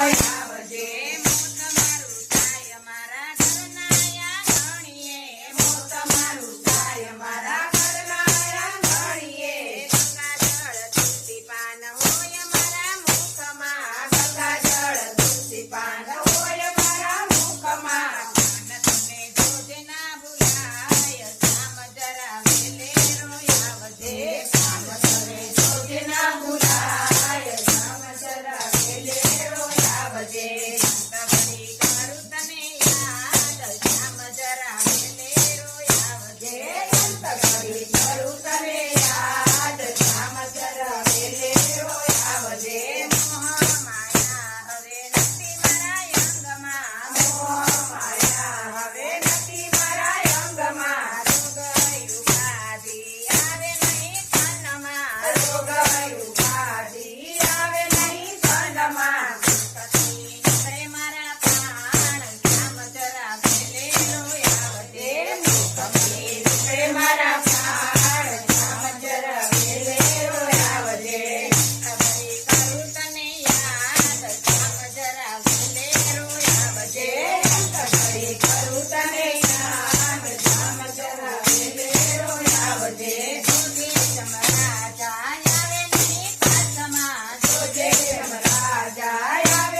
આવજે મોત મારું થાય મારા ઘરના આંગણીએ મોત મારું થાય મારા ઘરના આંગણીએ ગંગાજળ તુલસી પાન હોય મારા મુખમાં ગંગાજળ તુલસી પાન હોય મારા મુખમાં તમે જોજે ના ભૂલાય શામ જરા વેલે રોય આવજે શામ તમે જોજે ના ભૂલાય શામ જરા વેલે રોય આવજે ઘડી કરું તને યાદ શામ જરા વેલે રોય આવજે ઘડી કરું તને યાદ શામ જરા વેલે રોય આવજે મોહ માયા હવે નથી મારા અંગમાં મોહ માયા હવે નથી મારા અંગમાં રોગ ઉપાધિ આવે નહીં તનમાં રોગ ઉપાધિ આવે નહીં તનમાં કથી નીકળે મારા પ્રાણ શામ જરા વેલે રોય આવજે કથી નીકળે મારા પ્રાણ શામ જરા વેલે રોય આવજે ઘડી કરું તને યાદ શામ જરા વેલે રોય આવજે ઘડી કરું તને યાદ શામ જરા વેલે રોય આવજે જોજે સમરાજા આવે નહીં પાસમાં જોજે સમરાજા આવે